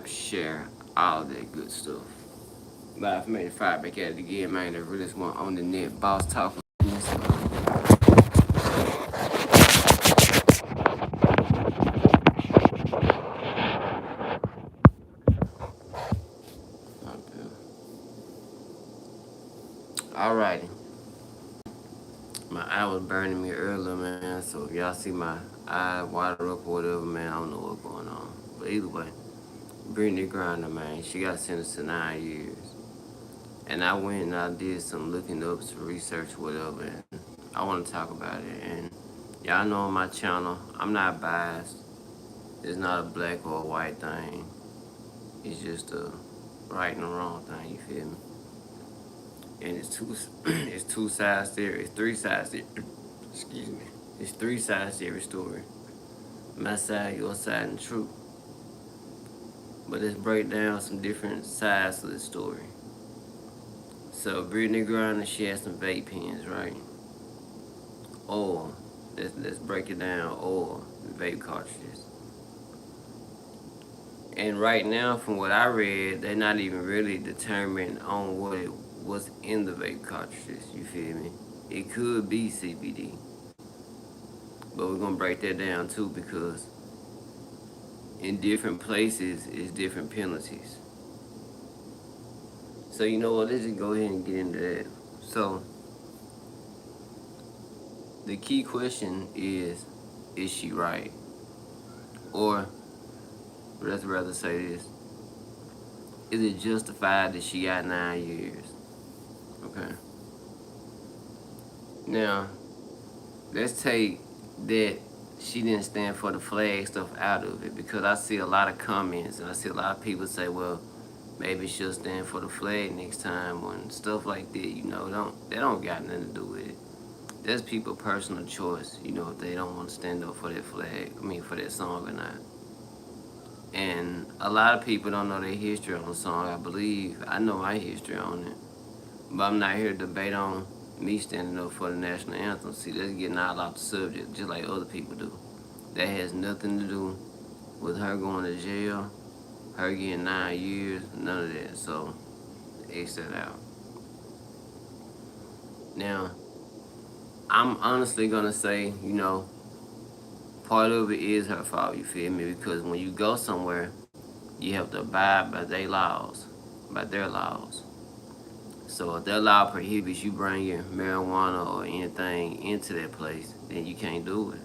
subscribe, share, all that good stuff. Live from 85 back at it again, man. The realest one on the net. Boss talk. Alrighty. My eye was burning me earlier, man. So if y'all see my eye water up or whatever, man, I don't know what's going on. But either way, Brittany Griner, man, she got sentenced to 9 years. And I went and I did some looking up, some research, whatever, and I want to talk about it. And y'all know on my channel, I'm not biased. It's not a black or a white thing. It's just a right and a wrong thing. You feel me? And it's two, it's two sides there. It's three sides there. Excuse me. It's three sides to every story. My side, your side, and truth. But let's break down some different sides of the story. So Brittany Griner, she had some vape pens, right? Or let's break it down. Or vape cartridges. And right now, from what I read, they're not even really determined on what's in the vape cartridges. You feel me? It could be CBD, but we're gonna break that down too because in different places, it's different penalties. So you know what? Let's just go ahead and get into that. So the key question is she right? Or let's rather say this: is it justified that she got 9 years? Okay. Now, let's take that she didn't stand for the flag stuff out of it because I see a lot of comments and I see a lot of people say, well, maybe she'll stand for the flag next time when stuff like that, they don't got nothing to do with it. That's people's personal choice, if they don't want to stand up for that flag, for that song or not. And a lot of people don't know their history on the song. I know my history on it. But I'm not here to debate on me standing up for the national anthem. See, that's getting all off the subject, just like other people do. That has nothing to do with her going to jail, her getting 9 years, none of that. So, X that out. Now, I'm honestly gonna say, part of it is her fault, you feel me? Because when you go somewhere, you have to abide by their laws, by their laws. So if that law prohibits you bringing marijuana or anything into that place, then you can't do it.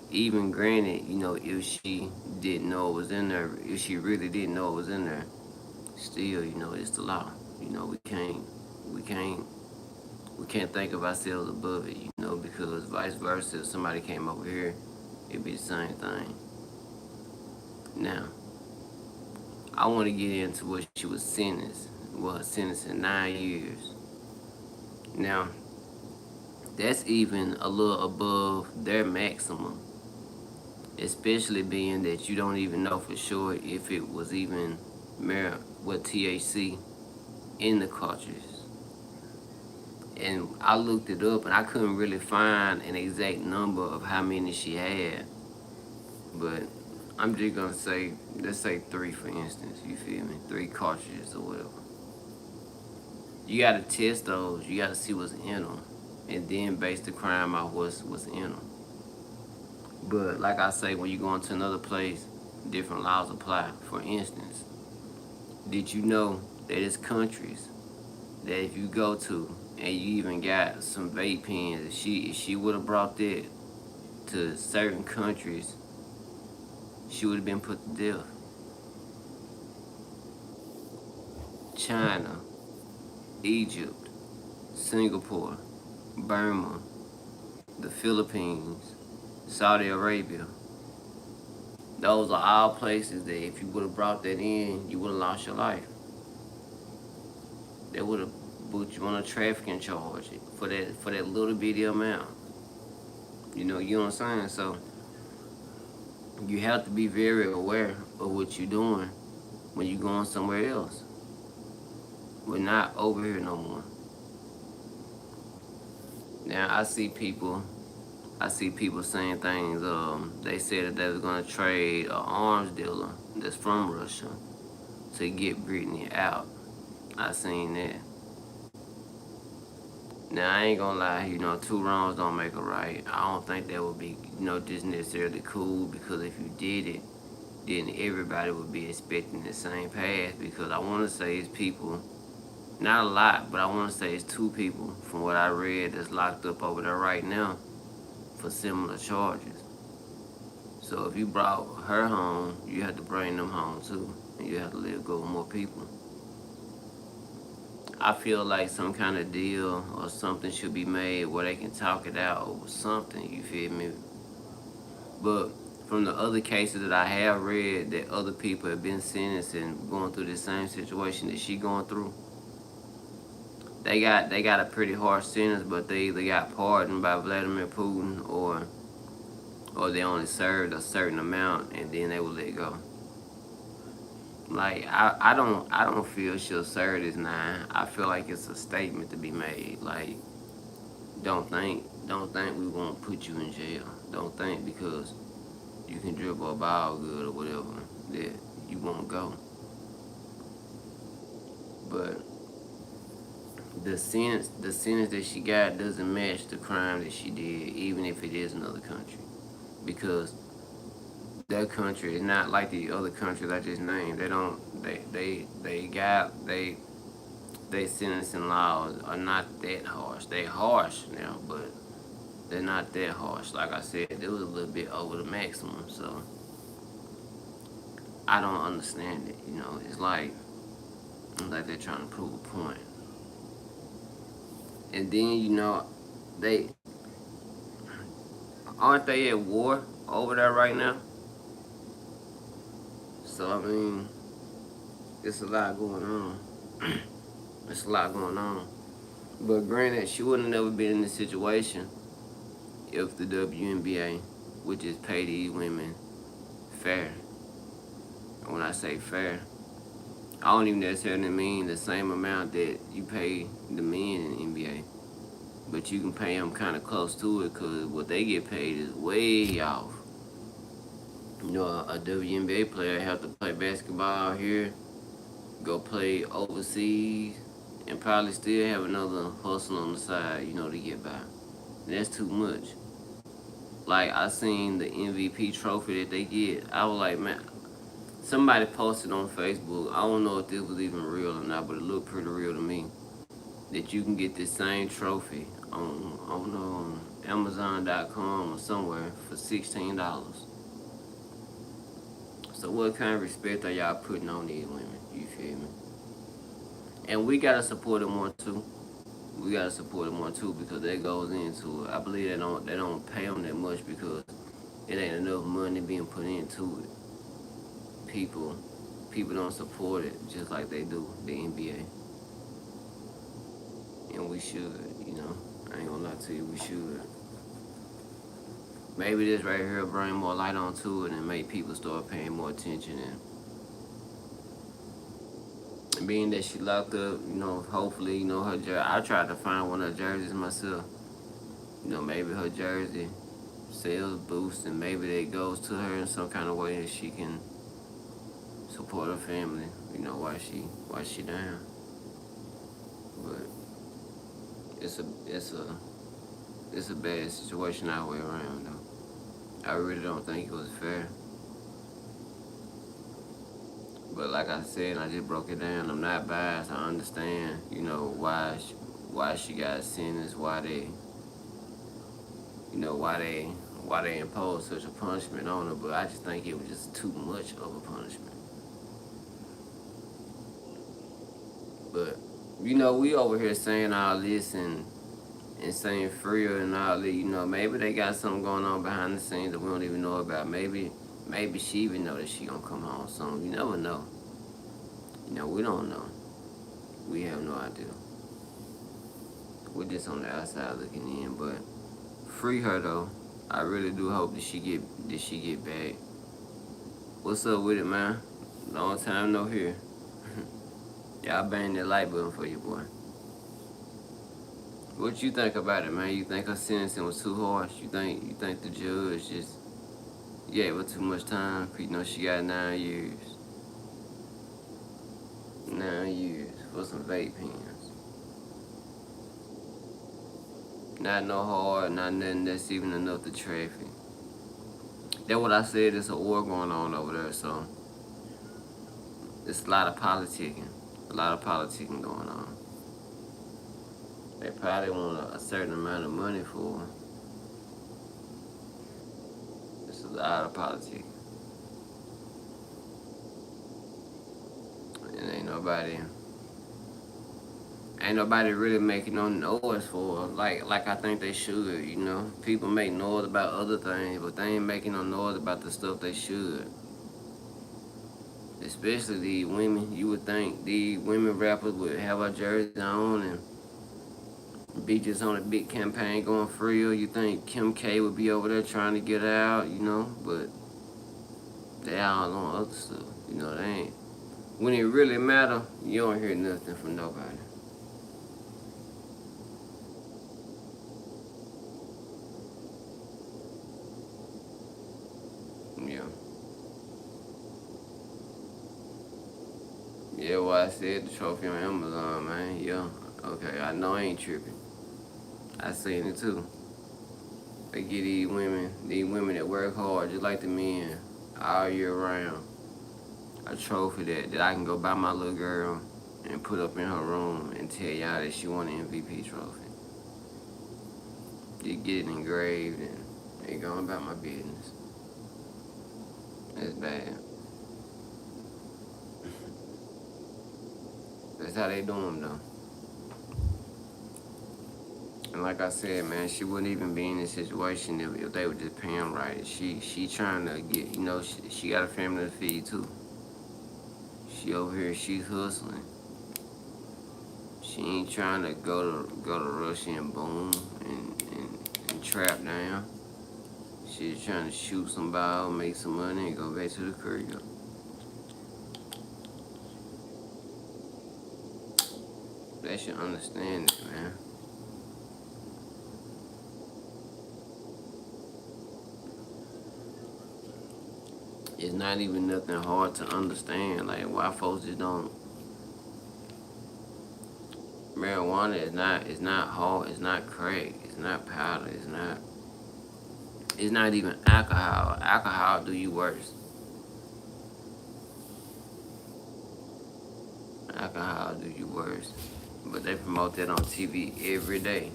Even granted, if she didn't know it was in there, if she really didn't know it was in there, still, it's the law. We can't, we can't think of ourselves above it, because vice versa, if somebody came over here, it'd be the same thing. Now, I want to get into what she was sentenced. Well, sentenced in 9 years. Now, that's even a little above their maximum, especially being that you don't even know for sure if it was even THC in the cartridges. And I looked it up and I couldn't really find an exact number of how many she had. But I'm just gonna say, let's say 3 for instance, you feel me? 3 cartridges or whatever. You gotta test those, you gotta see what's in them, and then base the crime off what's in them. But like I say, when you go into another place, different laws apply. For instance, did you know that it's countries that if you go to and you even got some vape pens, if she would have brought that to certain countries, she would have been put to death. China, Egypt, Singapore, Burma, the Philippines, Saudi Arabia. Those are all places that if you would have brought that in, you would have lost your life. They would have put you on a trafficking charge for that little bitty amount. You know what I'm saying? So you have to be very aware of what you're doing when you're going somewhere else. We're not over here no more. Now I see people I see people saying things. They said that they was gonna trade an arms dealer that's from Russia to get Brittany out. I seen that. Now I ain't gonna lie, two wrongs don't make a right. I don't think that would be, just necessarily cool because if you did it, then everybody would be expecting the same path. Because I want to say it's people, not a lot, but I want to say it's two people from what I read that's locked up over there right now for similar charges. So if you brought her home, you have to bring them home too, and you have to let go of more people. I feel like some kind of deal or something should be made where they can talk it out over something, you feel me? But from the other cases that I have read that other people have been sentenced and going through the same situation that she going through, they got a pretty harsh sentence, but they either got pardoned by Vladimir Putin or they only served a certain amount and then they will let go. Like I don't feel she'll serve this 9. I feel like it's a statement to be made. Like don't think we won't put you in jail. Don't think because you can dribble a ball good or whatever that you won't go. But the sentence that she got doesn't match the crime that she did, even if it is another country. Because that country is not like the other countries I just named. They don't they sentencing laws are not that harsh. They harsh now, but they're not that harsh. Like I said, it was a little bit over the maximum. So I don't understand it. It's like they're trying to prove a point. And then they aren't they at war over there right now? So I mean, it's a lot going on. It's a lot going on. But granted, she wouldn't have never been in this situation if the WNBA would just pay these women fair. And when I say fair, I don't even necessarily mean the same amount that you pay the men in the NBA. But you can pay them kind of close to it because what they get paid is way off. A WNBA player have to play basketball here, go play overseas, and probably still have another hustle on the side, to get by. And that's too much. Like I seen the MVP trophy that they get. I was like, man, somebody posted on Facebook. I don't know if this was even real or not, but it looked pretty real to me. That you can get this same trophy on Amazon.com or somewhere for $16. So what kind of respect are y'all putting on these women? You feel me? And we gotta support them more too. We gotta support them more too because that goes into it. I believe they don't pay them that much because it ain't enough money being put into it. People don't support it just like they do the NBA. And we should. I ain't gonna lie to you, we should. Maybe this right here will bring more light onto it and make people start paying more attention. And being that she locked up, hopefully, her jersey. I tried to find one of her jerseys myself. Maybe her jersey sales boost and maybe that goes to her in some kind of way that she can support her family. While she down. But it's a bad situation all the way around though. I really don't think it was fair. But like I said, I just broke it down. I'm not biased. I understand, why she got sentenced, why they imposed such a punishment on her. But I just think it was just too much of a punishment. But we over here saying all this and saying freer and all that. Maybe they got something going on behind the scenes that we don't even know about. Maybe she even know that she gonna come home soon. You never know. We don't know. We have no idea. We're just on the outside looking in. But free her though. I really do hope that she get back. What's up with it, man? Long time no here. Y'all bang that like button for you, boy. What you think about it, man? You think her sentencing was too harsh? You think the judge just gave her too much time? You know she got 9 years. 9 years for some vape pens. Not no hard, not nothing that's even enough to traffic. That's what I said. There's a war going on over there, so it's a lot of politicking. A lot of politicking going on. They probably want a certain amount of money for. It's a lot of politics. And ain't nobody really making no noise for her, like I think they should, you know. People make noise about other things, but they ain't making no noise about the stuff they should. Especially these women. You would think these women rappers would have a jersey on and be just on a big campaign going free. Or you think Kim K would be over there trying to get out, you know, but they all on other stuff. You know, they ain't. When it really matter, you don't hear nothing from nobody. Yeah. Yeah, well, I said the trophy on Amazon, man. Yeah. Okay, I know I ain't tripping. I seen it too. They get these women that work hard just like the men all year round. A trophy that I can go buy my little girl and put up in her room and tell y'all that she won an MVP trophy. You get it engraved and ain't going about my business. That's bad. That's how they do them though. And like I said, man, she wouldn't even be in this situation if they would just pay him right. She trying to get, you know, she got a family to feed too. She over here, she's hustling. She ain't trying to go to Russia and boom and trap down. She's trying to shoot some ball, make some money, and go back to the crib. They should understand it, man. It's not even nothing hard to understand. Like why folks just don't. Marijuana is not hard. It's not crack. It's not powder. It's not even alcohol. Alcohol do you worse. Alcohol do you worse. But they promote that on TV every day.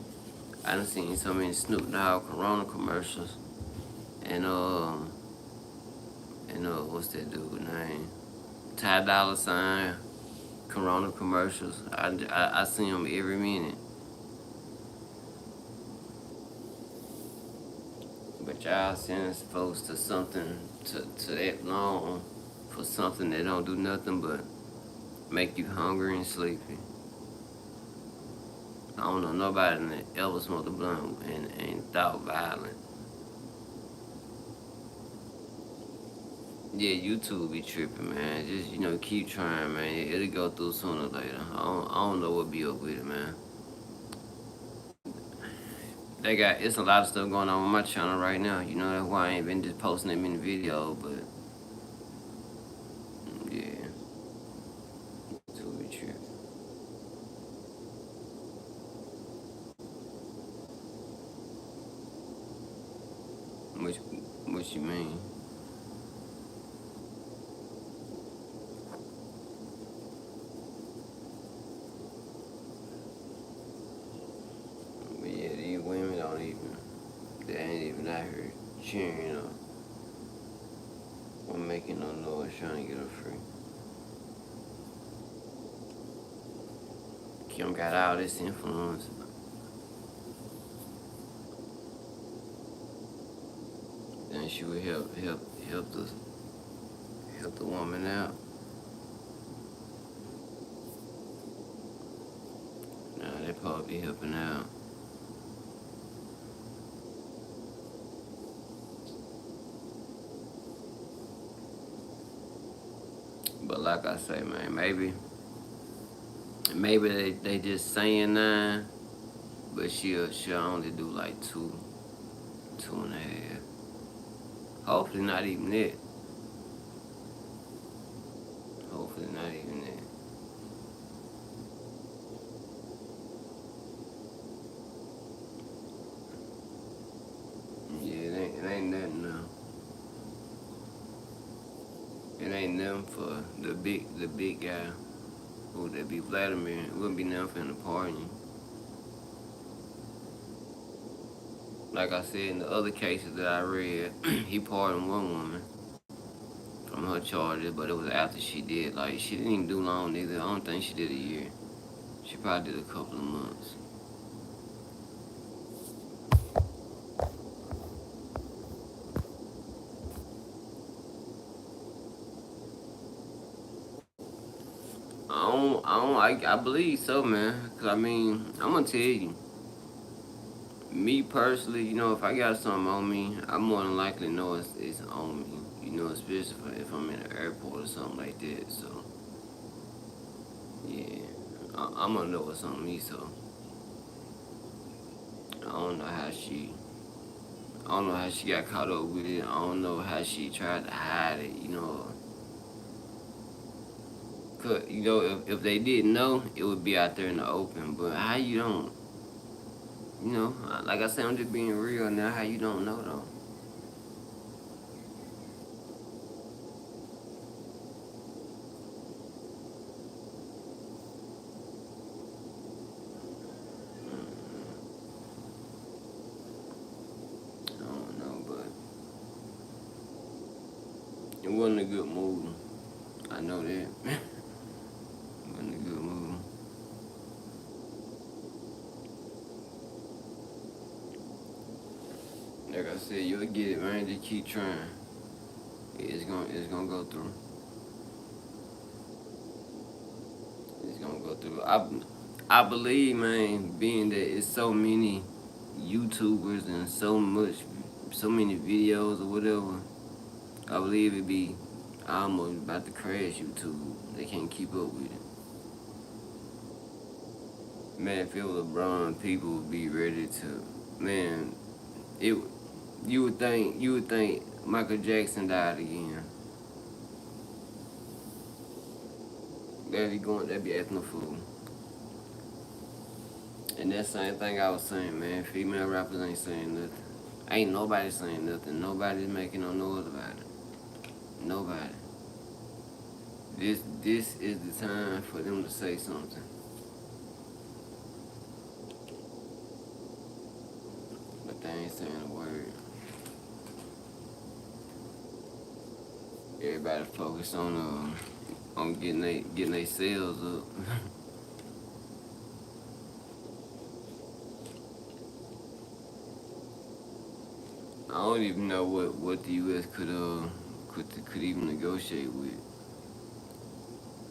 I done seen so many Snoop Dogg Corona commercials and what's that dude name? Ty Dolla Sign Corona commercials. I see them every minute. But y'all sending folks to something to that long for something that don't do nothing but make you hungry and sleepy. I don't know nobody that ever smoked a blunt and thought violent. Yeah, YouTube be tripping, man. Just keep trying, man. It'll go through sooner or later. I don't know what be up with it, man. It's a lot of stuff going on my channel right now. You know that's why I ain't been just posting that many videos, but yeah, YouTube be tripping. Which, what you mean? But yeah, these women they ain't even out here cheering or making no noise trying to get her free. Kim got all this influence. Then she would help the woman out. Now they probably be helping out. But like I say, man, maybe they just saying nine, but she'll only do like two and a half. Hopefully not even that. Hopefully not even that. Yeah, it ain't nothing now. It ain't nothing for the big guy. Who would that be? Vladimir. It wouldn't be nothing for him to pardon you. Like I said in the other cases that I read, he pardoned one woman from her charges, but it was after she did. Like she didn't even do long either. I don't think she did a year. She probably did a couple of months. I believe so, man. Cause I mean, I'm gonna tell you, me personally, if I got something on me, I more than likely know it's on me. Especially if I'm in the airport or something like that. So yeah, I'm gonna know it's on me. So I don't know how she, I don't know how she got caught up with it. I don't know how she tried to hide it. Cause if they didn't know, it would be out there in the open. But how you don't, like I said, I'm just being real now. How you don't know though? I don't know, but it wasn't a good move. I know that. It wasn't a good move. Like I said, you'll get it, man. Just keep trying. It's gonna go through. It's gonna go through. I believe, man, being that it's so many YouTubers and so many videos or whatever. I believe it be almost about to crash YouTube. They can't keep up with it. Man, if it was LeBron, people would be ready to. Man, it. You would think Michael Jackson died again. They'd be acting a fool. And that same thing I was saying, man. Female rappers ain't saying nothing. Ain't nobody saying nothing. Nobody's making no noise about it. Nobody. This is the time for them to say something. But they ain't saying a word. Everybody focus on getting they sales up. I don't even know what the U.S. could even negotiate with.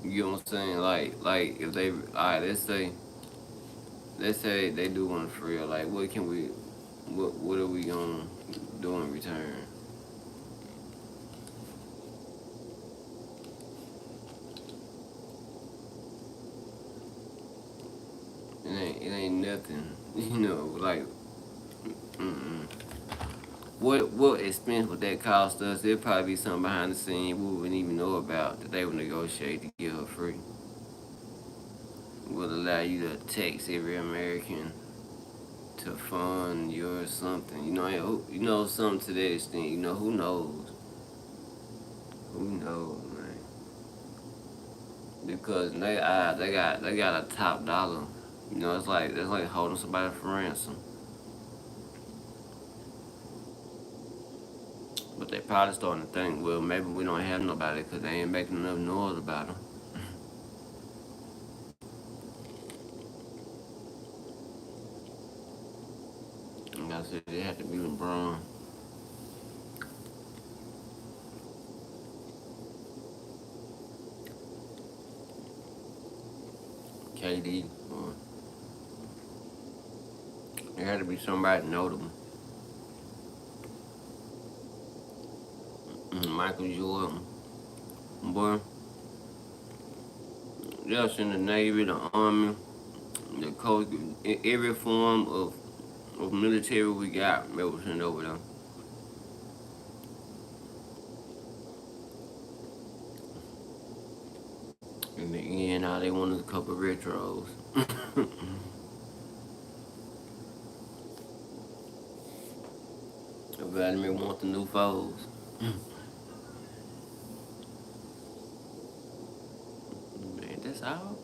You know what I'm saying? Like if they, all right, let's say they do want for real. Like what are we gonna do in return? It ain't nothing. Like mm-mm. What expense would that cost us? There'd probably be something behind the scene we wouldn't even know about that they would negotiate to give her free. Would allow you to tax every American to fund your something. Something to that extent. Who knows? Who knows, man? Because they got a top dollar. It's like holding somebody for ransom. But they probably starting to think, well, maybe we don't have nobody because they ain't making enough noise about them. Like I said, they have to be LeBron, KD, or there had to be somebody notable. Michael Jordan, boy, just in the Navy, the Army, The coast, every form of military we got, they was sent over there. In the end, all they wanted was a couple of retros. Vladimir want the new foes. Man, that's all.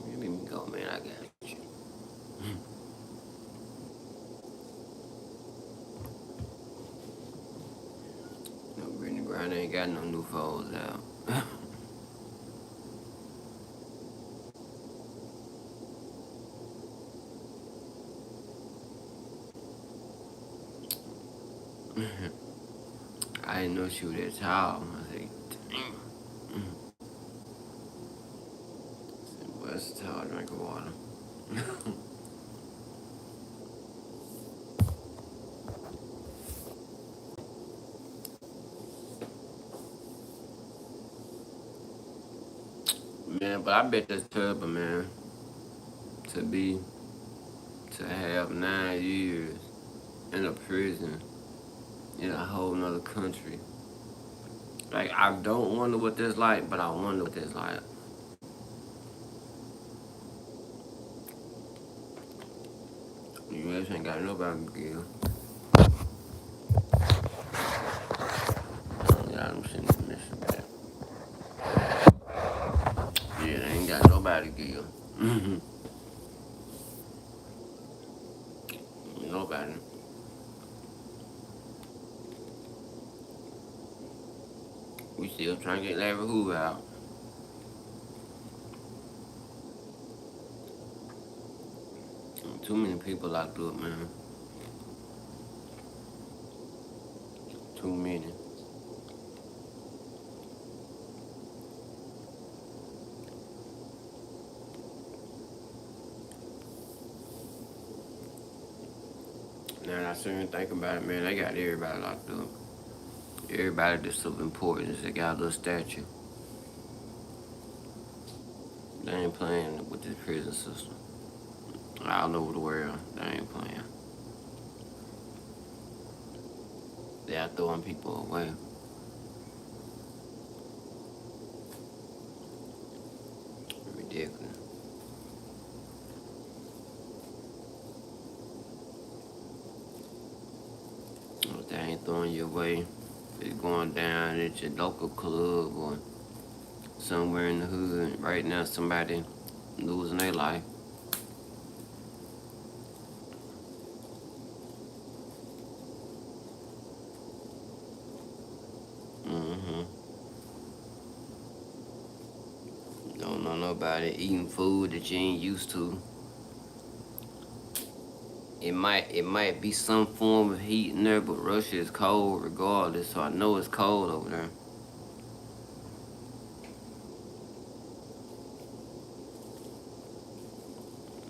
Let me go, man. I got you. No, Brittany Griner ain't got no new foes out. I didn't know she was that tall. I said, damn. Well, that's a tall drink of water. Man, but I bet that's terrible, man. To be, to have 9 years in a prison in a whole nother country. Like, I don't wonder what that's like, but I wonder what that's like. US ain't got nobody to give. Yeah, I'm sitting in Michigan. Yeah, they ain't got nobody to give. Nobody. We still trying to get Larry Hoover out. Too many people locked up, man. Too many. Now I sit and think about it, man. They got everybody locked up. Everybody that's of importance, they got a little statue. They ain't playing with this prison system. All over the world, they ain't playing. They are throwing people away. Ridiculous. If they ain't throwing you away, it's going down at your local club or somewhere in the hood. Right now, somebody losing their life. Mm-hmm. Don't know nobody eating food that you ain't used to. It might be some form of heat in there, but Russia is cold regardless, so I know it's cold over there.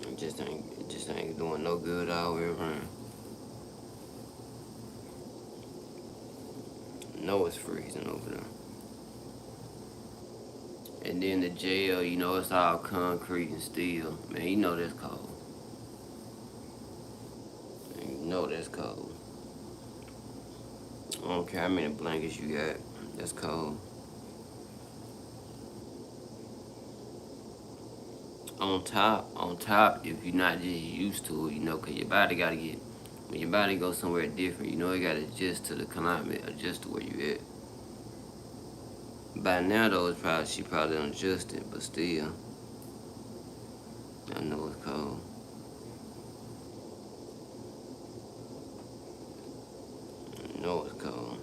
It just ain't doing no good all the way around. No, it's freezing over there. And then the jail, it's all concrete and steel. Man, you know that's cold. Man, you know that's cold. I don't care how many blankets you got. That's cold. On top, if you're not just used to it, cause your body gotta get, when your body goes somewhere different, it gotta adjust to the climate, adjust to where you at. By now though, she probably done adjusted, but still, I know it's cold. I know it's cold.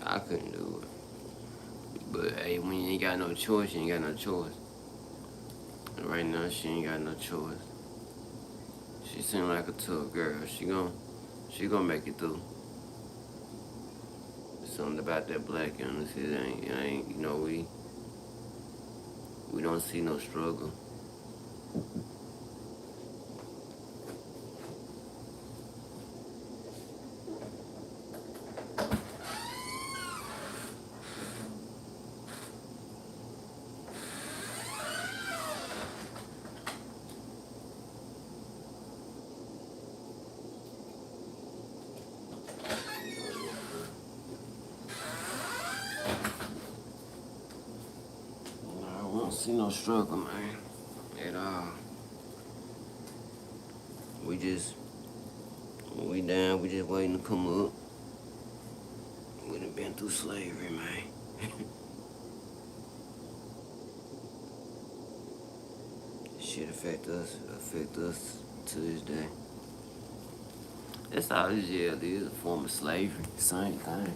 I couldn't do it. But hey, when you ain't got no choice, you ain't got no choice. And right now, she ain't got no choice. She seem like a tough girl. She gonna make it through. Something about that black illness, it ain't, we don't see no struggle. see no struggle, man. At all. We just, when we down, we just waiting to come up. We done been through slavery, man. Shit affect us to this day. That's all this jail is, a form of slavery. Same thing.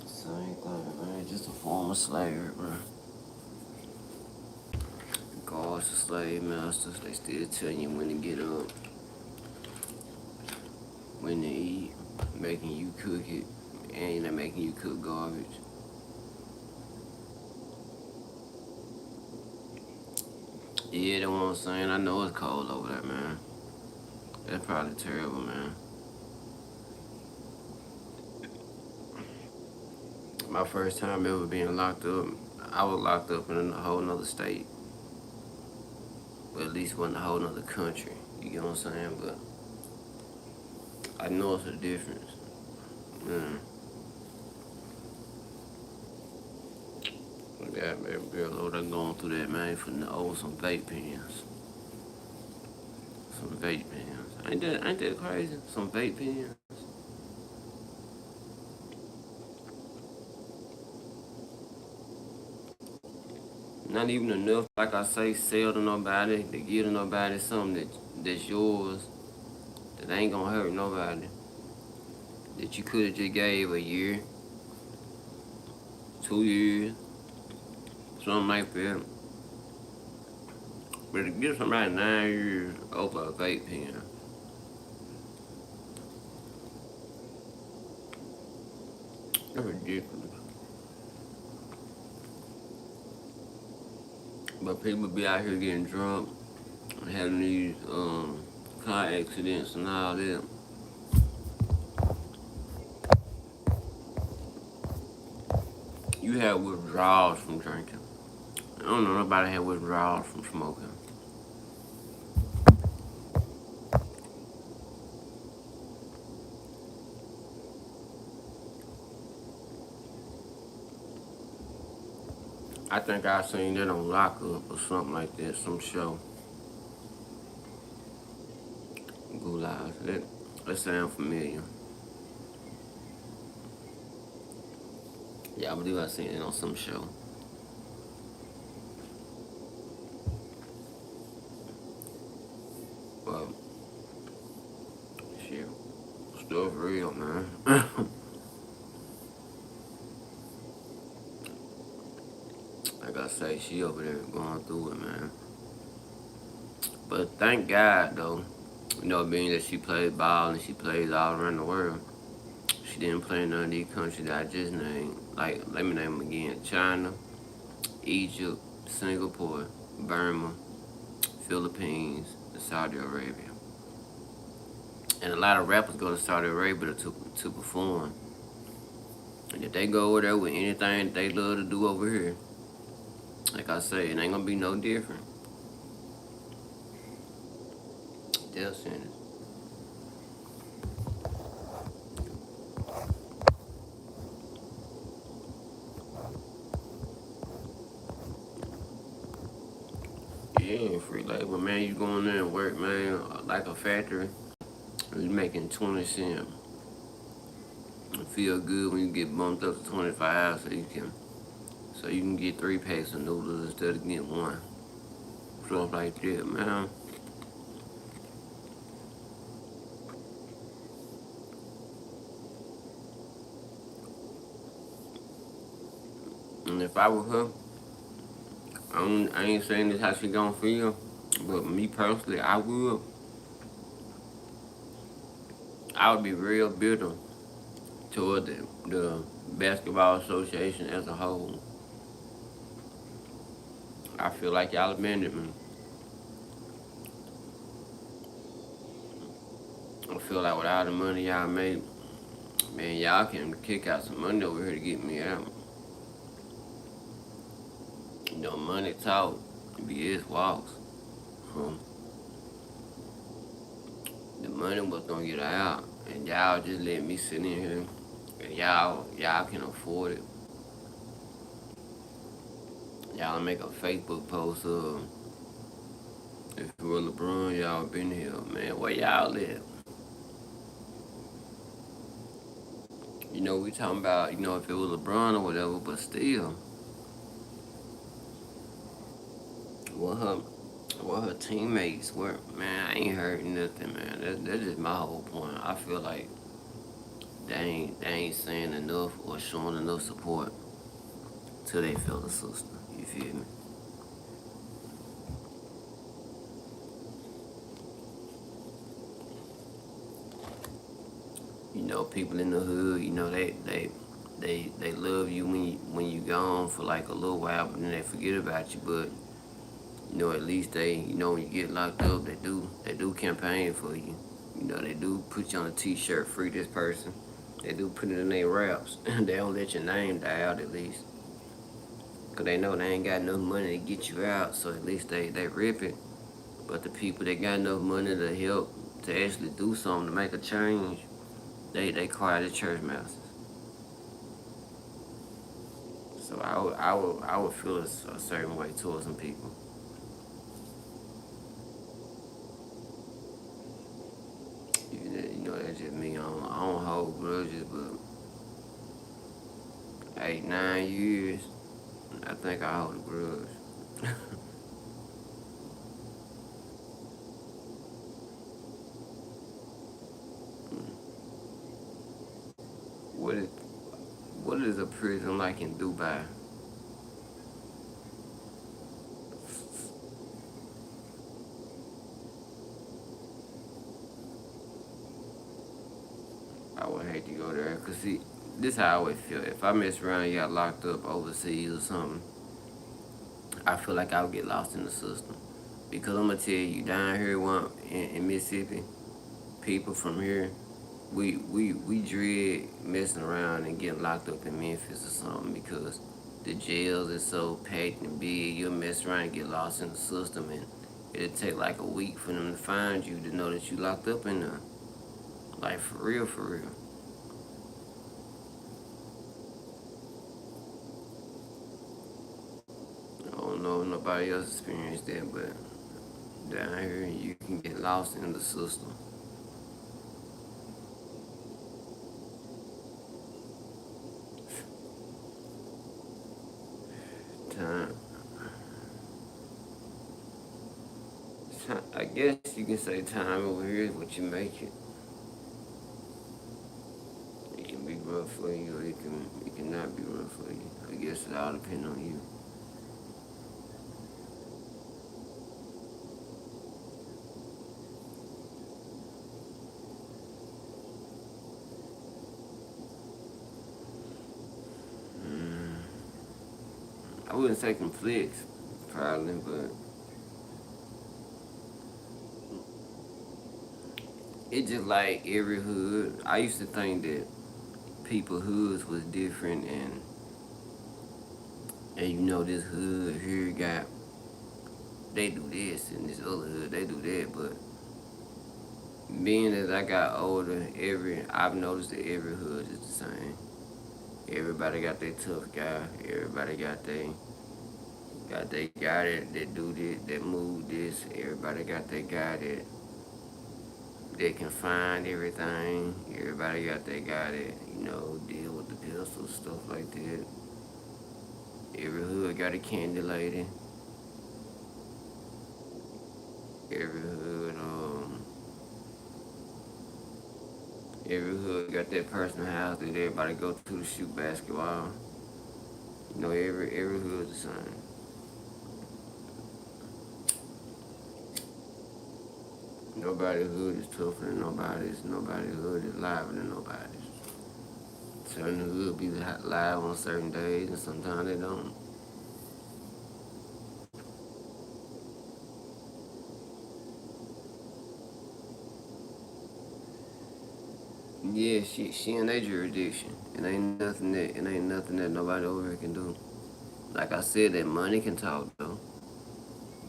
Same thing, man. Just a form of slavery, bro. Guards, the slave masters, they still tell you when to get up, when to eat, making you cook it, and they're making you cook garbage. Yeah, that's what I'm saying. I know it's cold over there, man. That's probably terrible, man. My first time ever being locked up, I was locked up in a whole nother state. But at least wasn't a whole nother country. You get what I'm saying? But I know it's a difference. Mm. I got baby girl over there going through that, man, for some vape pens. Some vape pens. Ain't that crazy? Some vape pens. Not even enough, like I say, sell to nobody, to give to nobody something that's yours, that ain't gonna hurt nobody. That you could have just gave a year, 2 years, something like that. But to give somebody 9 years over a vape pen, that's ridiculous. But people be out here getting drunk, having these car accidents and all that. You have withdrawals from drinking. I don't know nobody had withdrawals from smoking. I think I seen that on Lockup or something like that, some show. Gulags. That sound familiar. Yeah, I believe I seen it on some show. But shit, stuff real, man. Like I say, she over there going through it, man. But thank God though, being that she plays ball and she plays all around the world, she didn't play in none of these countries that I just named. Like, let me name them again: China, Egypt, Singapore, Burma, Philippines, and Saudi Arabia. And a lot of rappers go to Saudi Arabia to perform. And if they go over there with anything that they love to do over here, like I say, it ain't gonna be no different. Death sentence. Yeah, free labor, man. You going there and work, man, like a factory. You making 20 cents. You feel good when you get bumped up to 25, so you can get 3 packs of noodles instead of getting one. Stuff like that, man. And if I were her, I ain't saying this how she gonna feel, but me personally, I would be real bitter toward the basketball association as a whole. I feel like y'all abandoned me. I feel like with all the money y'all made, man, y'all can kick out some money over here to get me out. Money talk, BS walks. Um, The money was gonna get out, and y'all just let me sit in here, and y'all can afford it. Y'all make a Facebook post of if it were LeBron, y'all been here, man. Where y'all live? We talking about if it was LeBron or whatever, but still, what her what her teammates were, man. I ain't heard nothing, man. That's just my whole point. I feel like they ain't saying enough or showing enough support to they fellow sister. You feel me? People in the hood, they love you when you gone for like a little while, but then they forget about you. But at least when you get locked up, they do campaign for you. They do put you on a T-shirt, free this person. They do put it in their raps. They don't let your name die out at least, cause they know they ain't got enough money to get you out. So at least they rip it. But the people that got enough money to help to actually do something to make a change, they cry the church masters. So I would feel a certain way towards some people. That's just me. I don't hold grudges, but 8, 9 years, I think I hold a grudge. what is what is a prison like in Dubai? I would hate to go there, cause see, this how I would feel. If I mess around and got locked up overseas or something, I feel like I would get lost in the system. Because I'm gonna tell you, down here in Mississippi, people from here, we dread messing around and getting locked up in Memphis or something because the jails is so packed and big. You'll mess around and get lost in the system, and it'll take like a week for them to find you to know that you locked up in there. Like for real, for real. I don't know if nobody else experienced that, but down here you can get lost in the system. Time, I guess you can say time over here is what you make it. It can be rough for you, or it can not be rough for you. I guess it all depends on you. Mm, I wouldn't say conflicts, probably, but it just like every hood. I used to think that people hoods was different, and this hood here got they do this, and this other hood they do that. But being as I got older, I've noticed that every hood is the same. Everybody got their tough guy. Everybody got their guy that do this, that move this. Everybody got their guy that can find everything. Everybody got their guy that deal with the pistols, stuff like that. Every hood got a candy lady. Every hood, every hood got that person's house that everybody go to shoot basketball. Every hood the same. Nobody's hood is tougher than nobody's. Nobody's hood is liver than nobody's. Certain hood be live on certain days, and sometimes they don't. Yeah, she in their jurisdiction. It ain't nothing that nobody over here can do. Like I said, that money can talk though,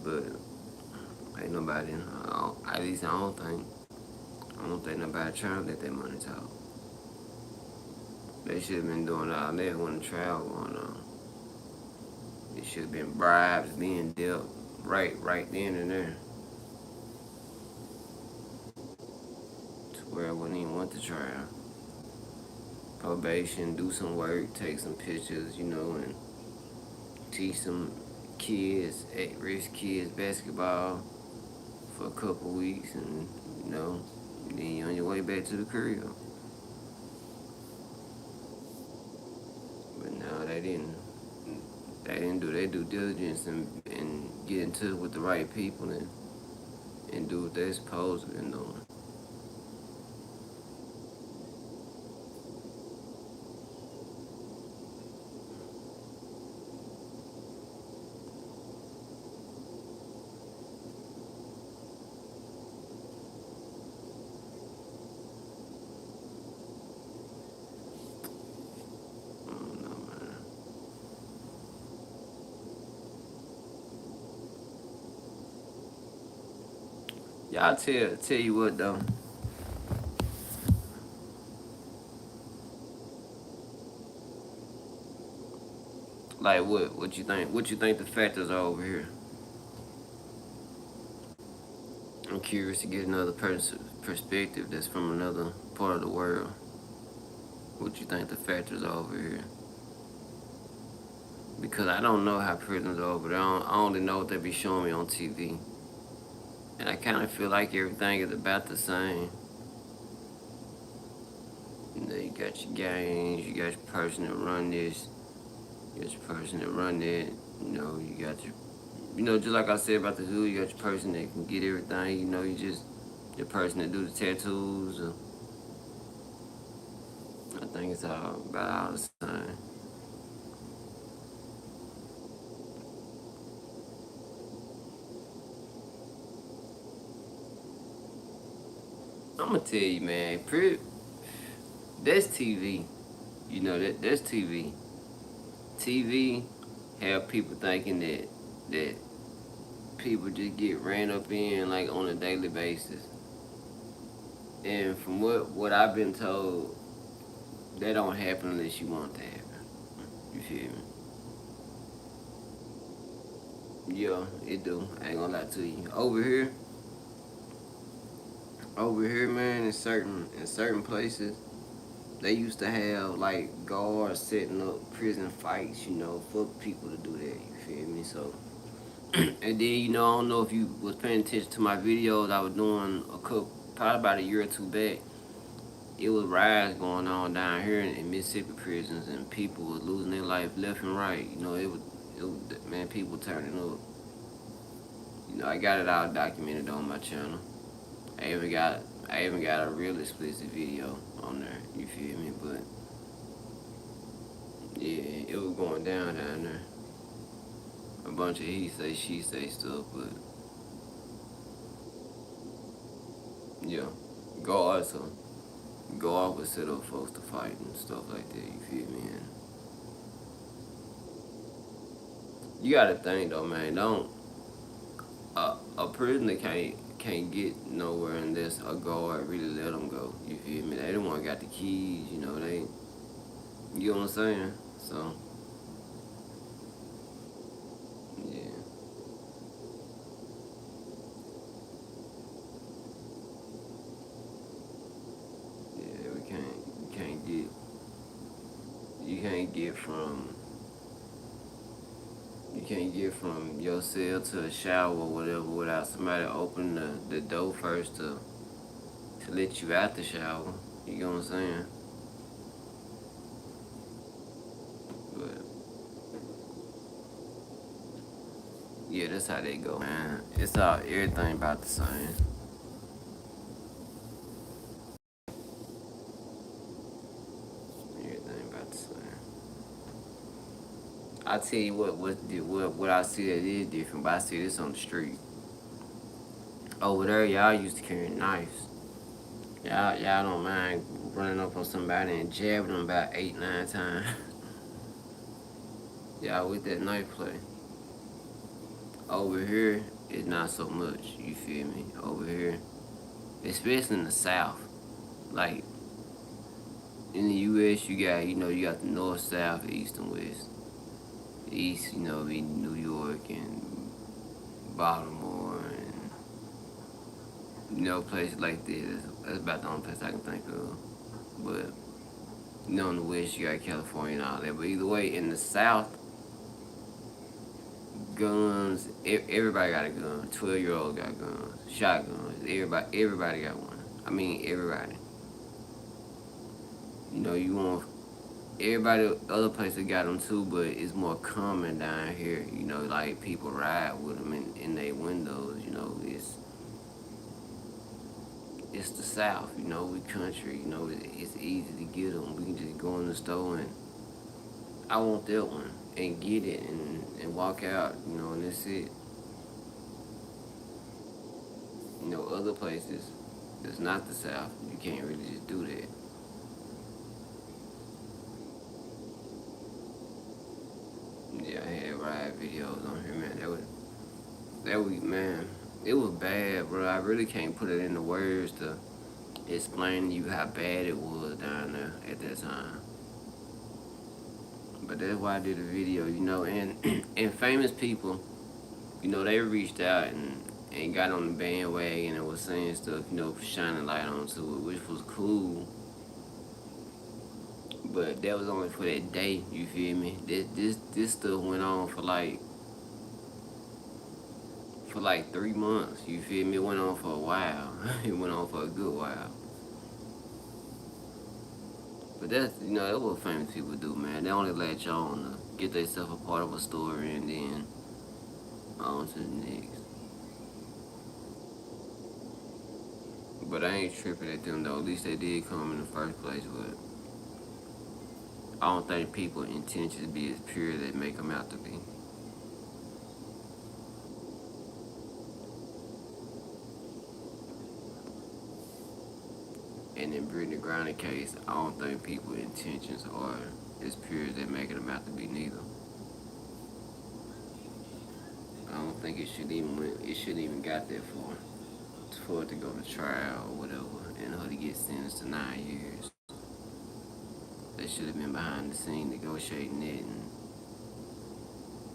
but ain't nobody. At least I don't think. I don't think nobody trying to let that money talk. They should have been doing all that when the trial going on. It should have been bribes being dealt right then and there. To where I wouldn't even want the trial. Probation, do some work, take some pictures, and teach some kids, at-risk kids basketball for a couple weeks, and then you're on your way back to the crib. But no, they didn't. They didn't do their due diligence and get into it with the right people and do what they're supposed to be doing. I don't know, man. Y'all tell you what though. Like what you think? What you think the factors are over here? I'm curious to get another person's perspective that's from another part of the world. What you think the factors are over here? Because I don't know how prisons are over there. I only know what they be showing me on TV. And I kind of feel like everything is about the same. You got your gangs, you got your person that run this, you got your person that run that. You got just like I said about the hood, you got your person that can get everything. You just the person that do the tattoos. I think it's all about all the same. I'm gonna tell you, man. That's TV. That's TV. TV have people thinking that people just get ran up in like on a daily basis. And from what I've been told, that don't happen unless you want it to happen. You feel me? Yeah, it do. I ain't gonna lie to you. Over here, man, in certain places, they used to have like guards setting up prison fights, for people to do that. You feel me? So, and then I don't know if you was paying attention to my videos I was doing probably about a year or two back. It was riots going on down here in Mississippi prisons, and people was losing their life left and right. It was man, people turning up. I got it all documented on my channel. I even got I even got a real explicit video on there. You feel me? But yeah, it was going down there. A bunch of he say she say stuff, but yeah, guards so guard would set up folks to fight and stuff like that. You feel me? And you gotta think though, man. Don't a prisoner can't get nowhere unless a guard really let them go. You feel me? They the one got the keys. You know what I'm saying? So yeah, yeah, you can't get from your cell to the shower or whatever without somebody opening the door first to let you out the shower. You know what I'm saying? But yeah, that's how they go, man. It's all everything about the same. Everything about the same. I tell you what I see that is different, but I see this on the street. Over there, y'all used to carry knives. Y'all don't mind running up on somebody and jabbing them about 8, 9 times. Y'all with that knife play. Over here, it's not so much. You feel me? Over here, especially in the South. Like in the U.S., you got the North, South, East, and West. The East, be New York and Baltimore and places like this. That's about the only place I can think of. But in the West, you got California and all that. But either way, in the South, guns. Everybody got a gun. 12-year-old got guns. Shotguns. Everybody got one. I mean, everybody. You want everybody. Other places got them too, but it's more common down here. Like people ride with them in their windows. It's the South. We country. It's easy to get them. We can just go in the store and I want that one and get it and walk out. And that's it. Other places, it's not the South. You can't really just do that. Yeah, I had ride videos on here, man. Man, it was bad, bro. I really can't put it into words to explain to you how bad it was down there at that time. But that's why I did a video, and and famous people, they reached out and got on the bandwagon and was saying stuff, shining light onto it, which was cool. But that was only for that day, you feel me? This stuff went on for like 3 months, you feel me? It went on for a while. It went on for a good while. But that's what famous people do, man. They only let y'all on to get themselves a part of a story and then on to the next. But I ain't tripping at them though. At least they did come in the first place. But I don't think people intentions be as pure as they make them out to be. And in Brittany Griner case, I don't think people intentions are as pure as they making them out to be neither. I don't think it shouldn't even got that far for it to go to trial or whatever and her to get sentenced to 9 years. They should have been behind the scene negotiating it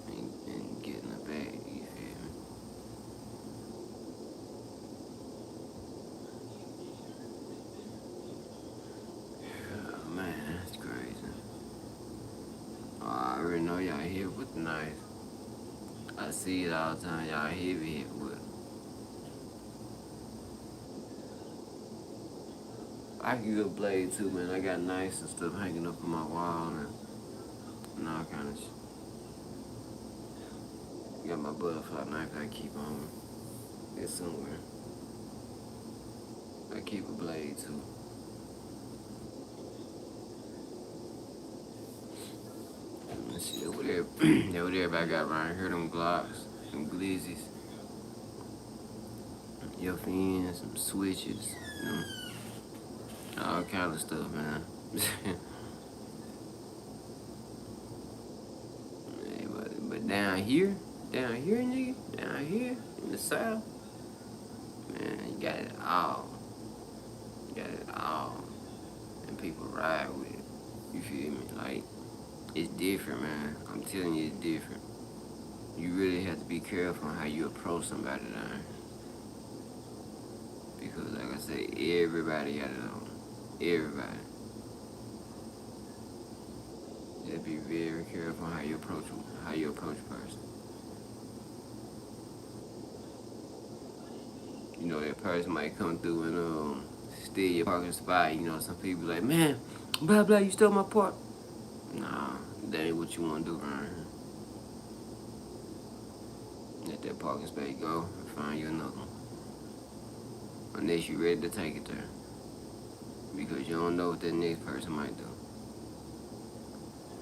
and getting her back. You feel me? Oh, man, that's crazy. Oh, I already know y'all hit with the knife. I see it all the time. Y'all heavy hit with it. I can get a blade too, man. I got knives and stuff hanging up on my wall and all kind of shit. Got my butterfly knife that I keep on. It's somewhere. I keep a blade too. Let's see over there. Over there, everybody got around here. Them Glocks, them Glizzies, your fins, some switches, all kind of stuff, man. Hey, but nigga, down here in the South, man, you got it all. You got it all. And people ride with it. You feel me? Like, it's different, man. I'm telling you, it's different. You really have to be careful on how you approach somebody down here. Because, like I said, everybody got it on. Everybody. You have to be very careful on how you approach a person. That person might come through and steal your parking spot. Some people like, man, blah blah, you stole my park. Nah, that ain't what you want to do around here. Let that parking space go and find you another one. Unless you're ready to take it there. Because you don't know what that next person might do.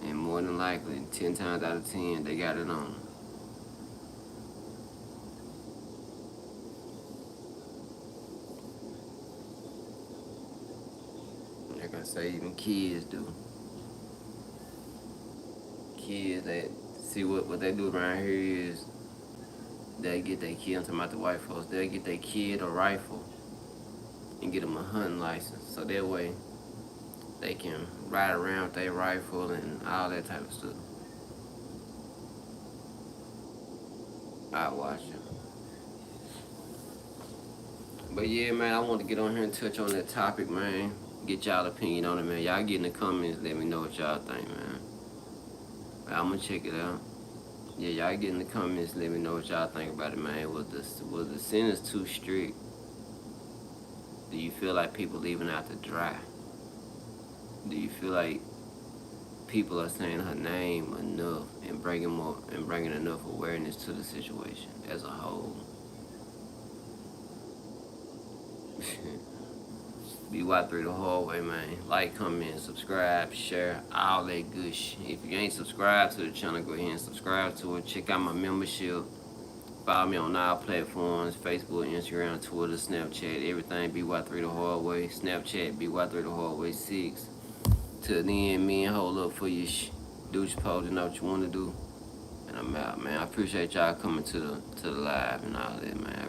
And more than likely, 10 times out of 10, they got it on. Like I say, even kids do. Kids that see what they do around here is they get their kid, I'm talking about the white folks, they'll get their kid a rifle and get them a hunting license. So that way they can ride around with their rifle and all that type of stuff. I watch it. But yeah, man, I want to get on here and touch on that topic, man. Get y'all opinion on it, man. Y'all get in the comments, let me know what y'all think, man. I'm gonna check it out. Yeah, y'all get in the comments, let me know what y'all think about it, man. Was the sentence too strict? Do you feel like people leaving out to dry? Do you feel like people are saying her name enough and bringing enough awareness to the situation as a whole? BY3 the hallway, man. Like, comment, subscribe, share, all that good shit. If you ain't subscribed to the channel, go ahead and subscribe to it. Check out my membership. Follow me on all platforms: Facebook, Instagram, Twitter, Snapchat, everything BY3 the hallway. Snapchat BY3 the hallway 6. Till then, me and hold up for you. Do what you're supposed to, know what you want to do. And I'm out, man. I appreciate y'all coming to the live and all that, man.